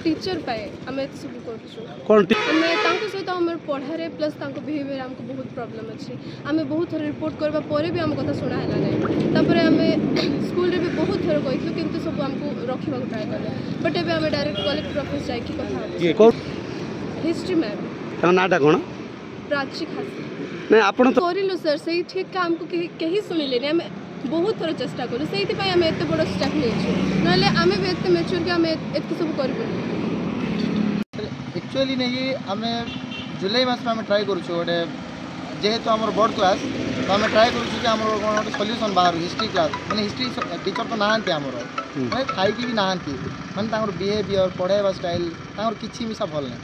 Teacher पाए आम सब कौन सहित आम पढ़ारे प्लस बिहेवियर आमको बहुत प्रॉब्लम अच्छी आम बहुत थर रिपोर्ट करबा परे भी आम कथा शुणा है ना आम स्कूल रे भी बहुत थर कहूँ कि सब आमको रखा ट्राए कले बट एवं आम डायरेक्ट कलेक्टर ऑफिस जाकि कथा हिस्ट्री मैम नाटा कौन प्राची खास नहीं आप करूँ सर से ठीक काम को कहीं शुणिले आम बहुत थर चेष्टा करूँ से आम एत बड़ स्टेप नहीं ना आम भी एत मेच्योर कि आम एत सब कर एक्चुअली नहीं आम जुलाई मास में ट्राए करूँ गोटे जेहेतु आम बोर्ड क्लास तो आम ट्राए करूँ गोटे सल्यूशन बाहर हिस्ट्री क्लास मैंने हिस्ट्री टीचर तो नहांती आमर मैंने खाई भी नहांती माने बिहेवियर पढ़ाइबा स्टाइल किसी मिसा भल ना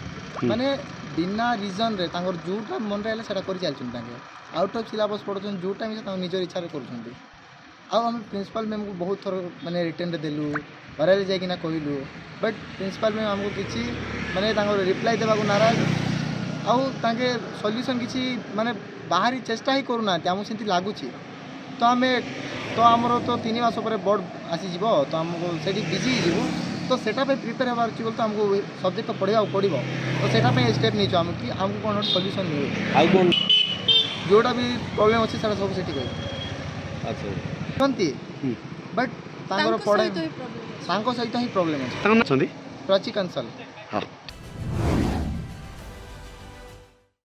माने बिना रिजन रे जोटा मन रहा है कर चलते आउट ऑफ सिलेबस पढ़ुन जोटा मिसा निजर इच्छा कर आम प्रिंसिपल मैम को बहुत थर मैंने रिटर्न देलु बारे जाइना कहलु बट प्रिंसिपल मैम आमको किसी माने रिप्लाई देवा नाराज आगे सल्यूशन किसी माने बाहरी चेष्टा ही करूना आमको सेमती लगुच तो आम तो आमर तो 3 मास पर बोर्ड आसीज तो आमको से बिजी हो तो सेटा प्रिपेयर होबार अच्छी तो आमको सब्जेक्ट पढ़ा पड़ो तो सेटा स्टेप नहीं आम कि आमको कौन सल्यूशन मिले जोटा भी प्रॉब्लम अच्छे सब से बट पढ़ाई सहित ही प्रॉब्लम अच्छे प्राची कंसल।